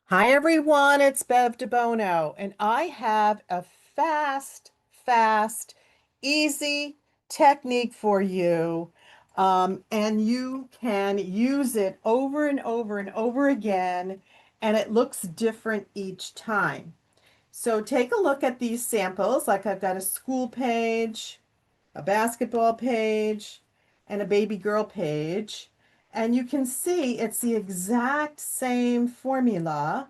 Hi everyone, it's Bev DeBono, and I have a fast, easy technique for you. And you can use it over and over and over again, and it looks different each time. So take a look at these samples, like I've got a school page, a basketball page, and a baby girl page. And you can see it's the exact same formula,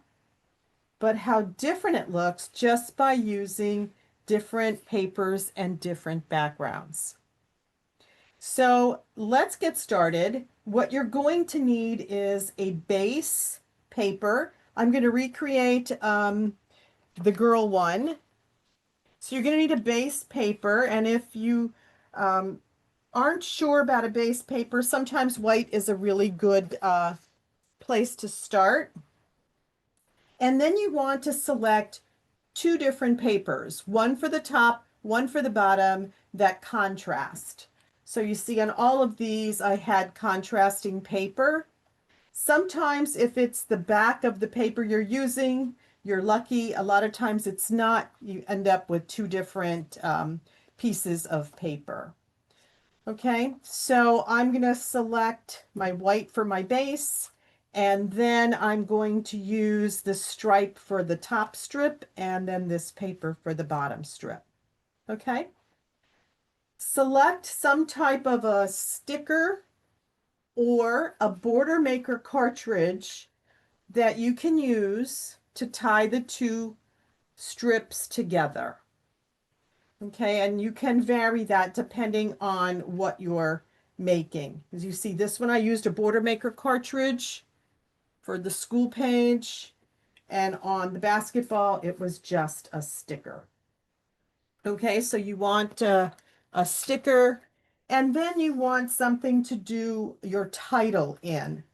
but how different it looks just by using different papers and different backgrounds. So let's get started. What you're going to need is a base paper. I'm going to recreate the girl one. So you're going to need a base paper, and if you um, aren't sure about a base paper, sometimes white is a really good place to start. And then you want to select two different papers, one for the top, one for the bottom, that contrast. So you see on all of these, I had contrasting paper. Sometimes if it's the back of the paper you're using, you're lucky. A lot of times it's not. You end up with two different pieces of paper. Okay, so I'm going to select my white for my base, and then I'm going to use the stripe for the top strip and then this paper for the bottom strip. Okay, select some type of a sticker or a border maker cartridge that you can use to tie the two strips together. Okay, and you can vary that depending on what you're making. As you see, this one I used a border maker cartridge for the school page, and on the basketball, it was just a sticker. Okay, so you want a sticker, and then you want something to do your title in.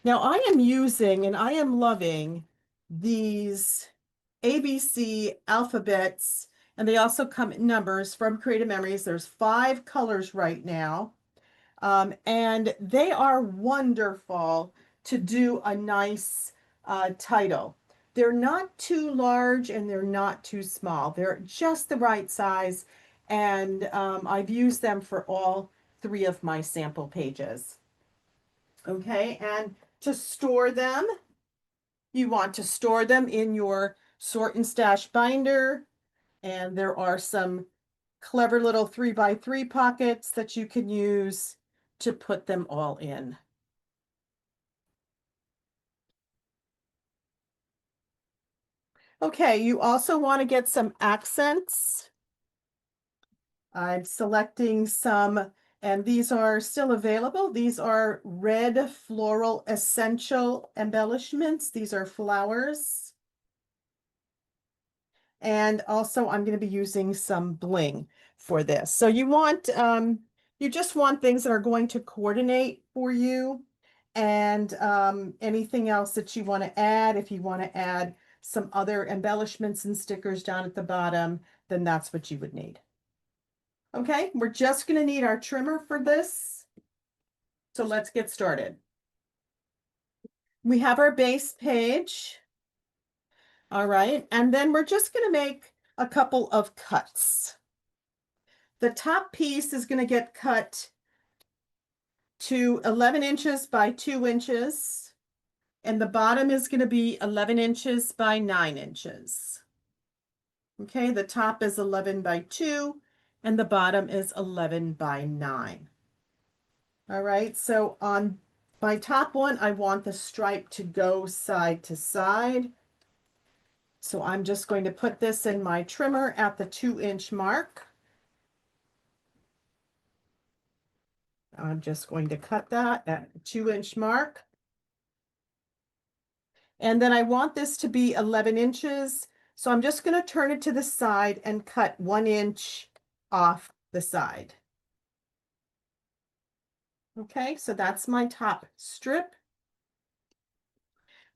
Now, I am using and I am loving these ABC alphabets, and they also come in numbers from Creative Memories. There's 5 colors right now, and they are wonderful to do a nice title. They're not too large and they're not too small. They're just the right size, and I've used them for all 3 of my sample pages. Okay, and to store them, you want to store them in your sort and stash binder, and there are some clever little 3x3 pockets that you can use to put them all in. Okay, you also want to get some accents. I'm selecting some, and these are still available. These are red floral essential embellishments. These are flowers. And also I'm going to be using some bling for this. So you just want things that are going to coordinate for you, and anything else that you want to add. If you want to add some other embellishments and stickers down at the bottom, then that's what you would need. Okay, we're just going to need our trimmer for this. So let's get started. We have our base page. All right, and then we're just going to make a couple of cuts. The top piece is going to get cut to 11 inches by 2 inches, and the bottom is going to be 11 inches by 9 inches. Okay, the top is 11 by 2, and the bottom is 11 by 9. All right, so on my top one, I want the stripe to go side to side. So I'm just going to put this in my trimmer at the 2-inch mark. I'm just going to cut that at the 2-inch mark. And then I want this to be 11 inches. So I'm just going to turn it to the side and cut 1 inch off the side. Okay, so that's my top strip.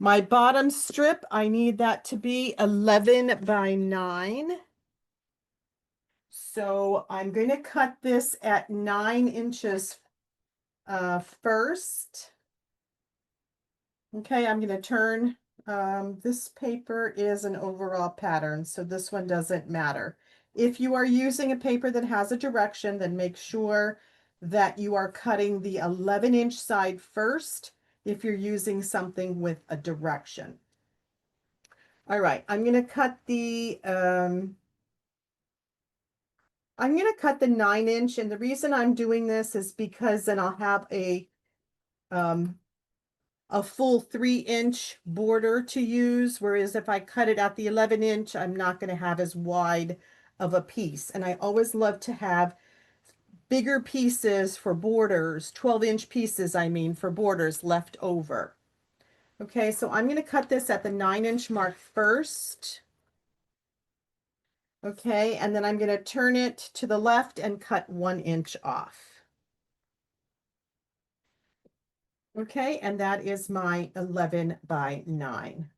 My bottom strip, I need that to be 11 by 9. So I'm going to cut this at 9 inches first. Okay, I'm going to turn This paper is an overall pattern, so this one doesn't matter. If you are using a paper that has a direction, then make sure that you are cutting the 11-inch side first if you're using something with a direction. All right, I'm going to cut the 9-inch, and the reason I'm doing this is because then I'll have um, a full 3-inch border to use, whereas if I cut it at the 11-inch, I'm not going to have as wide of a piece. And I always love to have bigger pieces for borders, 12-inch pieces, I mean, for borders left over. Okay, so I'm going to cut this at the 9-inch mark first. Okay, and then I'm going to turn it to the left and cut 1 inch off. Okay, and that is my 11 by 9.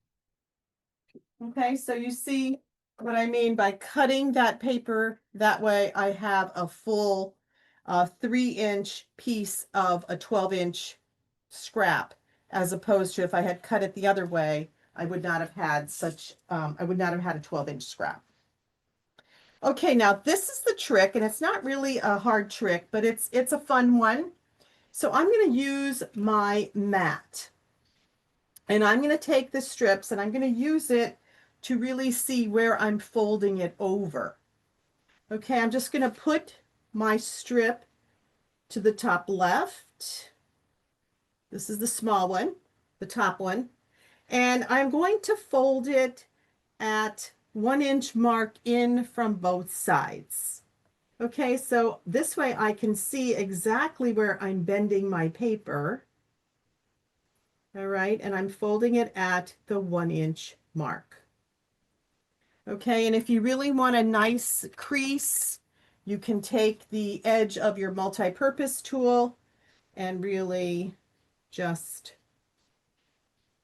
Okay, so you see what I mean by cutting that paper. That way I have a full 3-inch piece of a 12-inch scrap, as opposed to if I had cut it the other way, I would not have had I would not have had a 12-inch scrap. Okay, now this is the trick, and it's not really a hard trick, but it's a fun one. So I'm going to use my mat, and I'm going to take the strips and I'm going to use it to really see where I'm folding it over. Okay, I'm just going to put my strip to the top left. This is the small one, the top one. And I'm going to fold it at 1-inch mark in from both sides. Okay, so this way I can see exactly where I'm bending my paper. All right, and I'm folding it at the 1-inch mark. Okay, and if you really want a nice crease, you can take the edge of your multi-purpose tool and really just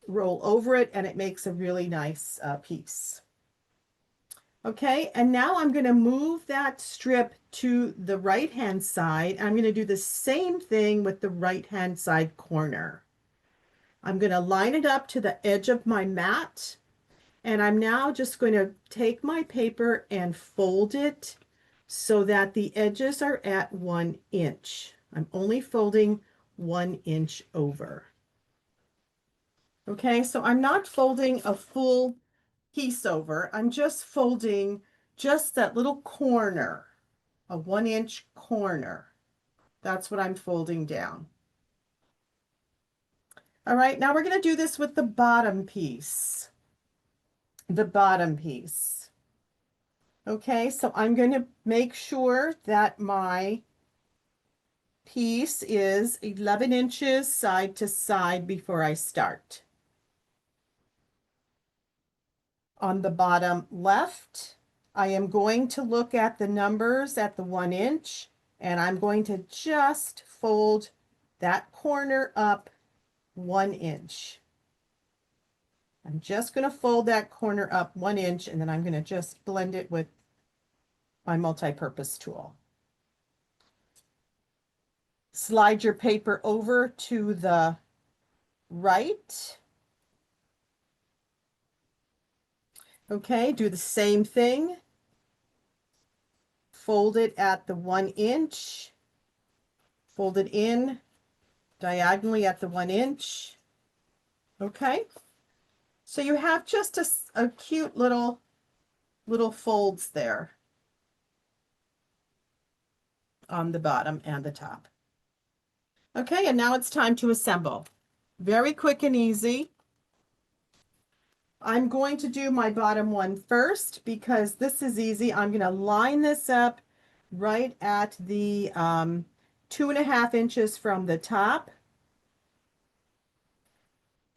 roll over it, and it makes a really nice piece. Okay, and now I'm going to move that strip to the right-hand side. I'm going to do the same thing with the right-hand side corner. I'm going to line it up to the edge of my mat, and I'm now just going to take my paper and fold it so that the edges are at 1 inch. I'm only folding 1 inch over. Okay, so I'm not folding a full piece over. I'm just folding just that little corner, a 1-inch corner. That's what I'm folding down. All right, now we're going to do this with the bottom piece. The bottom piece. Okay, so I'm going to make sure that my piece is 11 inches side to side before I start. On the bottom left, I am going to look at the numbers at the 1 inch, and I'm going to just fold that corner up 1 inch. I'm just going to fold that corner up 1 inch, and then I'm going to just blend it with my multi-purpose tool. Slide your paper over to the right. Okay, do the same thing. Fold it at the 1 inch. Fold it in diagonally at the 1 inch. Okay, so you have just a cute little folds there on the bottom and the top. Okay, and now it's time to assemble. Very quick and easy. I'm going to do my bottom one first because this is easy. I'm going to line this up right at the 2.5 inches from the top.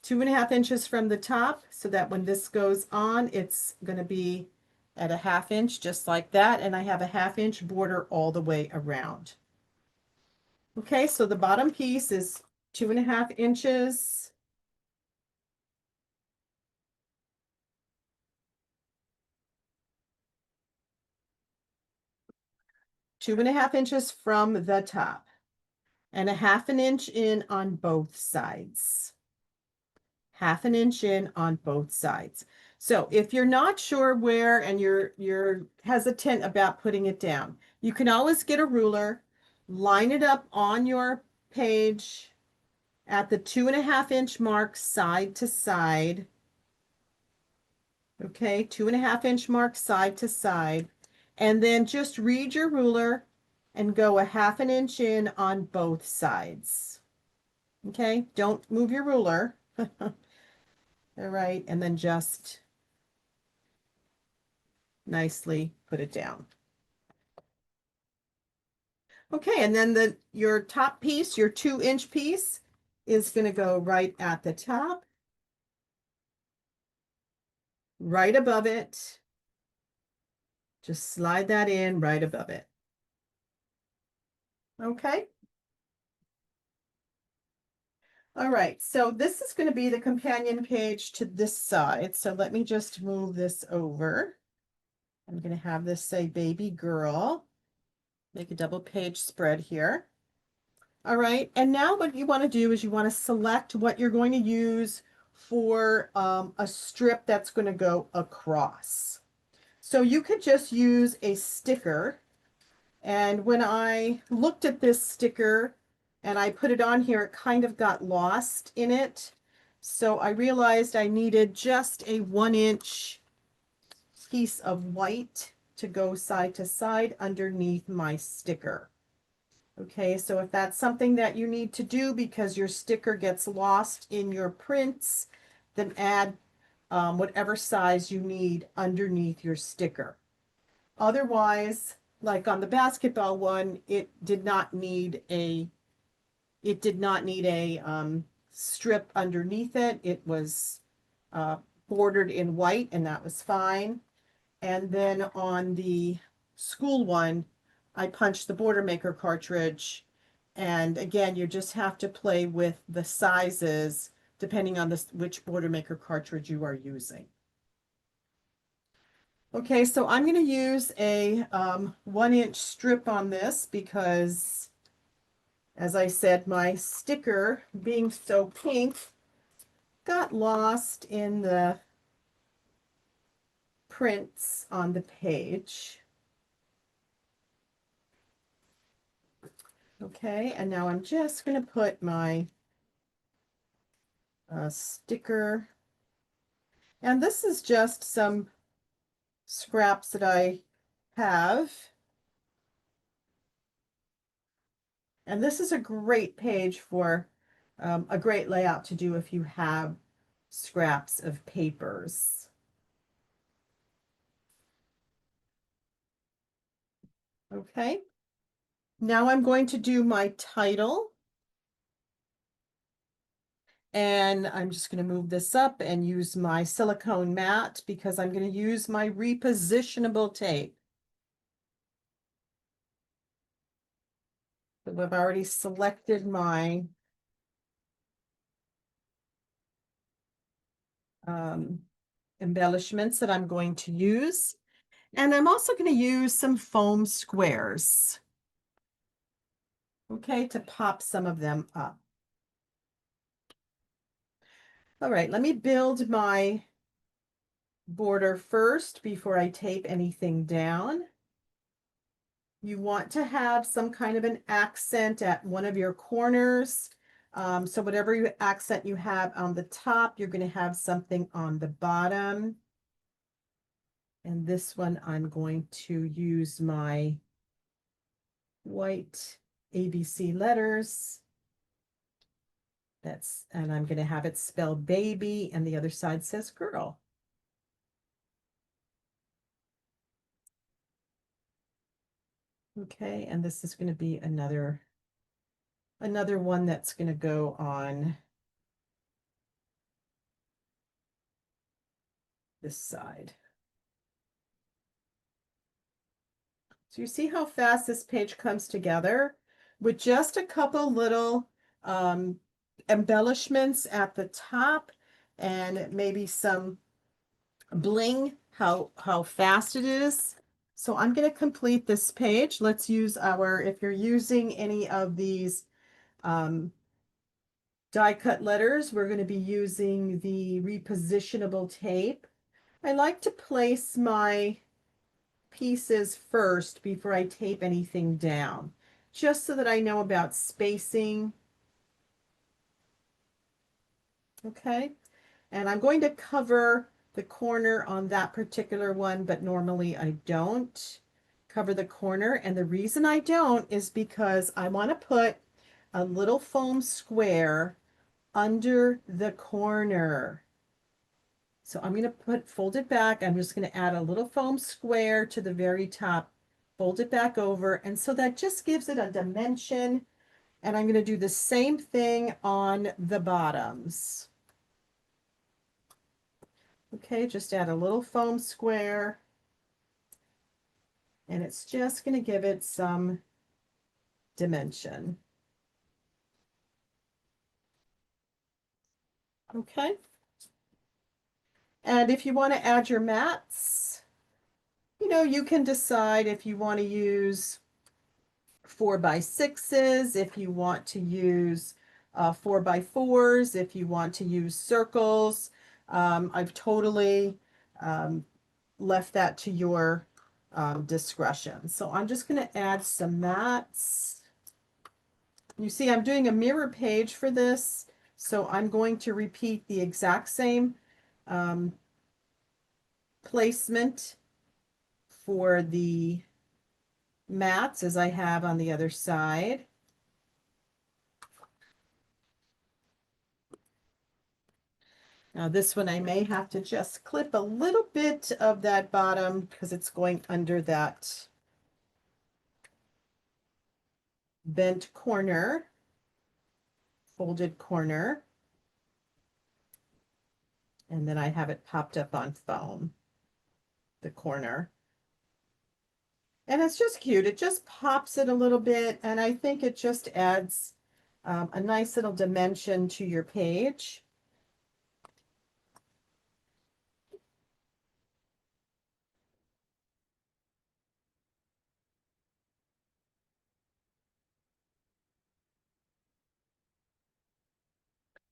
2.5 inches from the top, so that when this goes on, it's going to be at a 1/2 inch, just like that. And I have a 1/2 inch border all the way around. Okay, so the bottom piece is 2.5 inches. Two and a half inches from the top, and a 1/2 inch in on both sides. half an inch in on both sides. So if you're not sure where and you're hesitant about putting it down, you can always get a ruler, line it up on your page at the 2.5 inch mark side to side. Okay, 2.5 inch mark side to side. And then just read your ruler and go a half an inch in on both sides. Okay, don't move your ruler. All right, and then just nicely put it down. Okay, and then your top piece, your 2 inch piece, is going to go right at the top, right above it. Just slide that in right above it. Okay. All right, so this is going to be the companion page to this side. So let me just move this over. I'm going to have this say baby girl. Make a double page spread here. All right, and now what you want to do is you want to select what you're going to use for a strip that's going to go across. So you could just use a sticker. And when I looked at this sticker and I put it on here, it kind of got lost in it. So I realized I needed just a 1 inch piece of white to go side to side underneath my sticker. Okay, so if that's something that you need to do because your sticker gets lost in your prints, then add whatever size you need underneath your sticker. Otherwise, like on the basketball one, it did not need a strip underneath it. It was uh, bordered in white, and that was fine. And then on the school one, I punched the border maker cartridge. And again, you just have to play with the sizes depending on which border maker cartridge you are using. Okay, so I'm going to use a 1 inch strip on this because, as I said, my sticker, being so pink, got lost in the prints on the page. Okay, and now I'm just going to put my sticker, and this is just some scraps that I have. And this is a great page for a great layout to do if you have scraps of papers. Okay, now I'm going to do my title. And I'm just going to move this up and use my silicone mat because I'm going to use my repositionable tape. So I've already selected my embellishments that I'm going to use. And I'm also going to use some foam squares, okay, to pop some of them up. All right, let me build my border first before I tape anything down. You want to have some kind of an accent at one of your corners. So whatever accent you have on the top, you're going to have something on the bottom. And this one, I'm going to use my white ABC letters. And I'm going to have it spell baby, and the other side says girl. Okay, and this is going to be another one that's going to go on this side. So you see how fast this page comes together with just a couple little embellishments at the top and maybe some bling, how fast it is. So I'm going to complete this page. Let's use if you're using any of these die cut letters, we're going to be using the repositionable tape. I like to place my pieces first before I tape anything down, just so that I know about spacing. Okay, and I'm going to cover the corner on that particular one, but normally I don't cover the corner. And the reason I don't is because I want to put a little foam square under the corner. So I'm going to fold it back. I'm just going to add a little foam square to the very top, fold it back over. And so that just gives it a dimension. And I'm going to do the same thing on the bottoms. Okay, just add a little foam square. And it's just going to give it some dimension. Okay. And if you want to add your mats, you can decide if you want to use 4x6s, if you want to use 4x4s, if you want to use circles. I've totally left that to your discretion. So I'm just going to add some mats. You see, I'm doing a mirror page for this, so I'm going to repeat the exact same placement for the mats as I have on the other side. Now this one I may have to just clip a little bit of that bottom because it's going under that bent corner, folded corner. And then I have it popped up on foam, the corner. And it's just cute. It just pops it a little bit. And I think it just adds a nice little dimension to your page.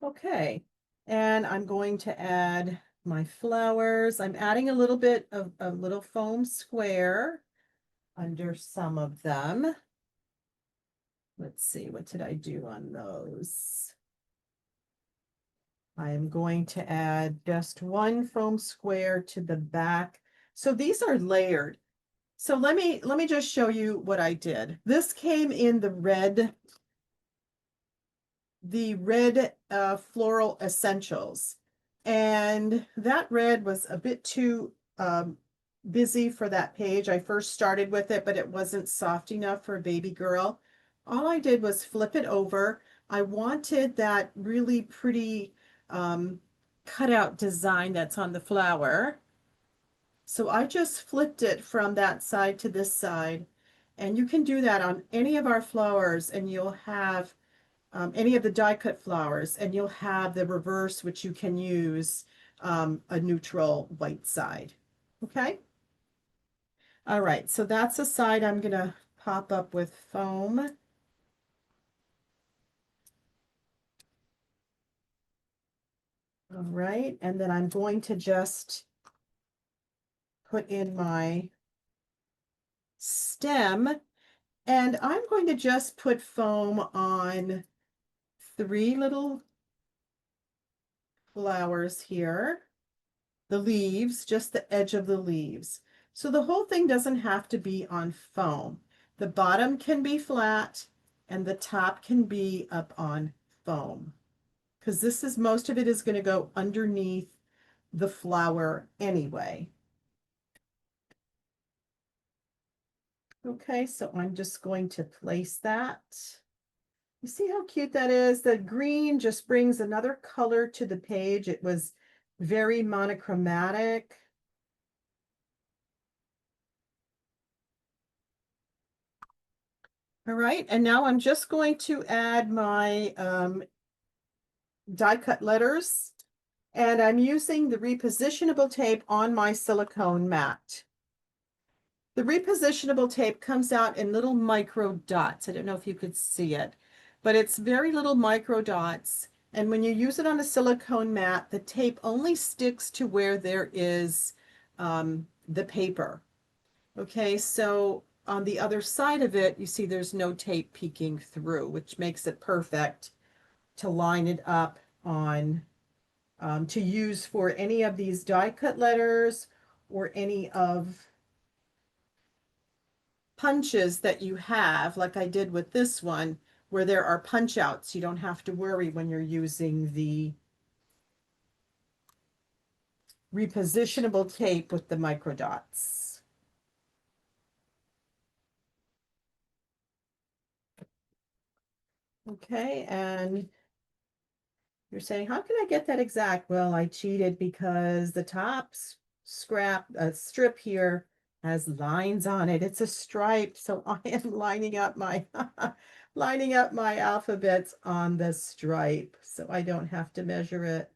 Okay, and I'm going to add my flowers. I'm adding a little bit of a little foam square under some of them. Let's see, what did I do on those? I am going to add just one foam square to the back. So these are layered. So let me just show you what I did. This came in the red floral essentials. And that red was a bit too busy for that page. I first started with it, but it wasn't soft enough for a baby girl. All I did was flip it over. I wanted that really pretty cutout design that's on the flower. So I just flipped it from that side to this side. And you can do that on any of our flowers and you'll have any of the die cut flowers, and you'll have the reverse, which you can use a neutral white side. Okay. All right. So that's a side I'm going to pop up with foam. All right. And then I'm going to just put in my stem, and I'm going to just put foam on 3 little flowers here. The leaves, just the edge of the leaves. So the whole thing doesn't have to be on foam. The bottom can be flat and the top can be up on foam, because most of it is going to go underneath the flower anyway. Okay, so I'm just going to place that. You see how cute that is? The green just brings another color to the page. It was very monochromatic. All right, and now I'm just going to add my die cut letters, and I'm using the repositionable tape on my silicone mat. The repositionable tape comes out in little micro dots. I don't know if you could see it, but it's very little micro dots, And when you use it on a silicone mat, the tape only sticks to where there is the paper. Okay, so on the other side of it, you see there's no tape peeking through, which makes it perfect to line it up on, to use for any of these die cut letters or any of punches that you have, like I did with this one, where there are punch outs. You don't have to worry when you're using the repositionable tape with the micro dots. Okay, and you're saying, how can I get that exact? Well, I cheated because the top strip here has lines on it. It's a stripe, so I am lining up my lining up my alphabets on the stripe, so I don't have to measure it.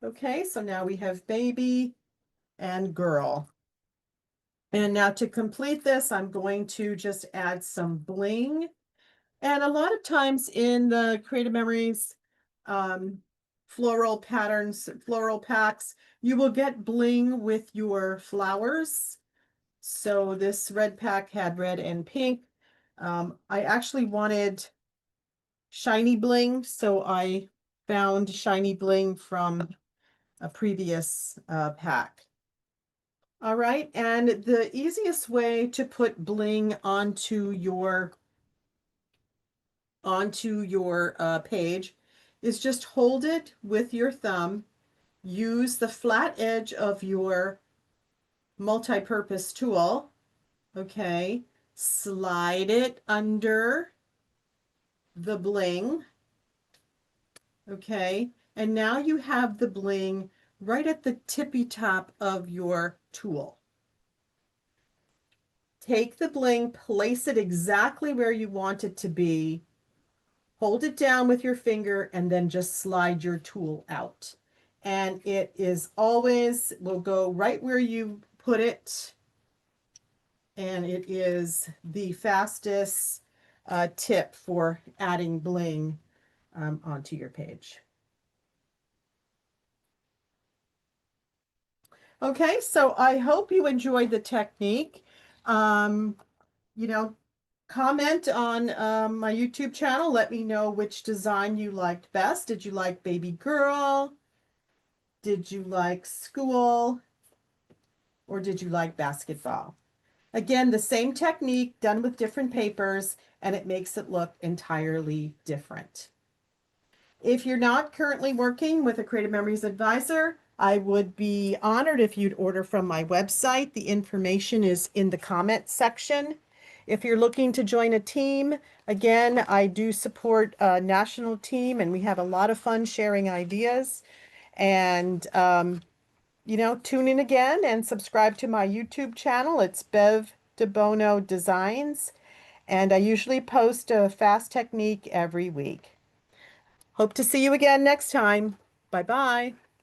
Okay, so now we have baby and girl. And now to complete this, I'm going to just add some bling. And a lot of times in the Creative Memories um, floral patterns, floral packs, you will get bling with your flowers. So this red pack had red and pink. I actually wanted shiny bling, so I found shiny bling from a previous pack. All right, and the easiest way to put bling onto your page is just hold it with your thumb, use the flat edge of your multi-purpose tool, okay, slide it under the bling, okay, and now you have the bling right at the tippy top of your tool. Take the bling, place it exactly where you want it to be, hold it down with your finger, and then just slide your tool out. And it is always, will go right where you put it. And it is the fastest tip for adding bling onto your page. Okay, so I hope you enjoyed the technique. Um, you know, comment on my YouTube channel. Let me know which design you liked best. Did you like baby girl? Did you like school? Or did you like basketball? Again, the same technique done with different papers, and it makes it look entirely different. If you're not currently working with a Creative Memories advisor, I would be honored if you'd order from my website. The information is in the comment section. If you're looking to join a team, again, I do support a national team, and we have a lot of fun sharing ideas. And tune in again and subscribe to my YouTube channel. It's Bev DeBono Designs, and I usually post a fast technique every week. Hope to see you again next time. Bye-bye.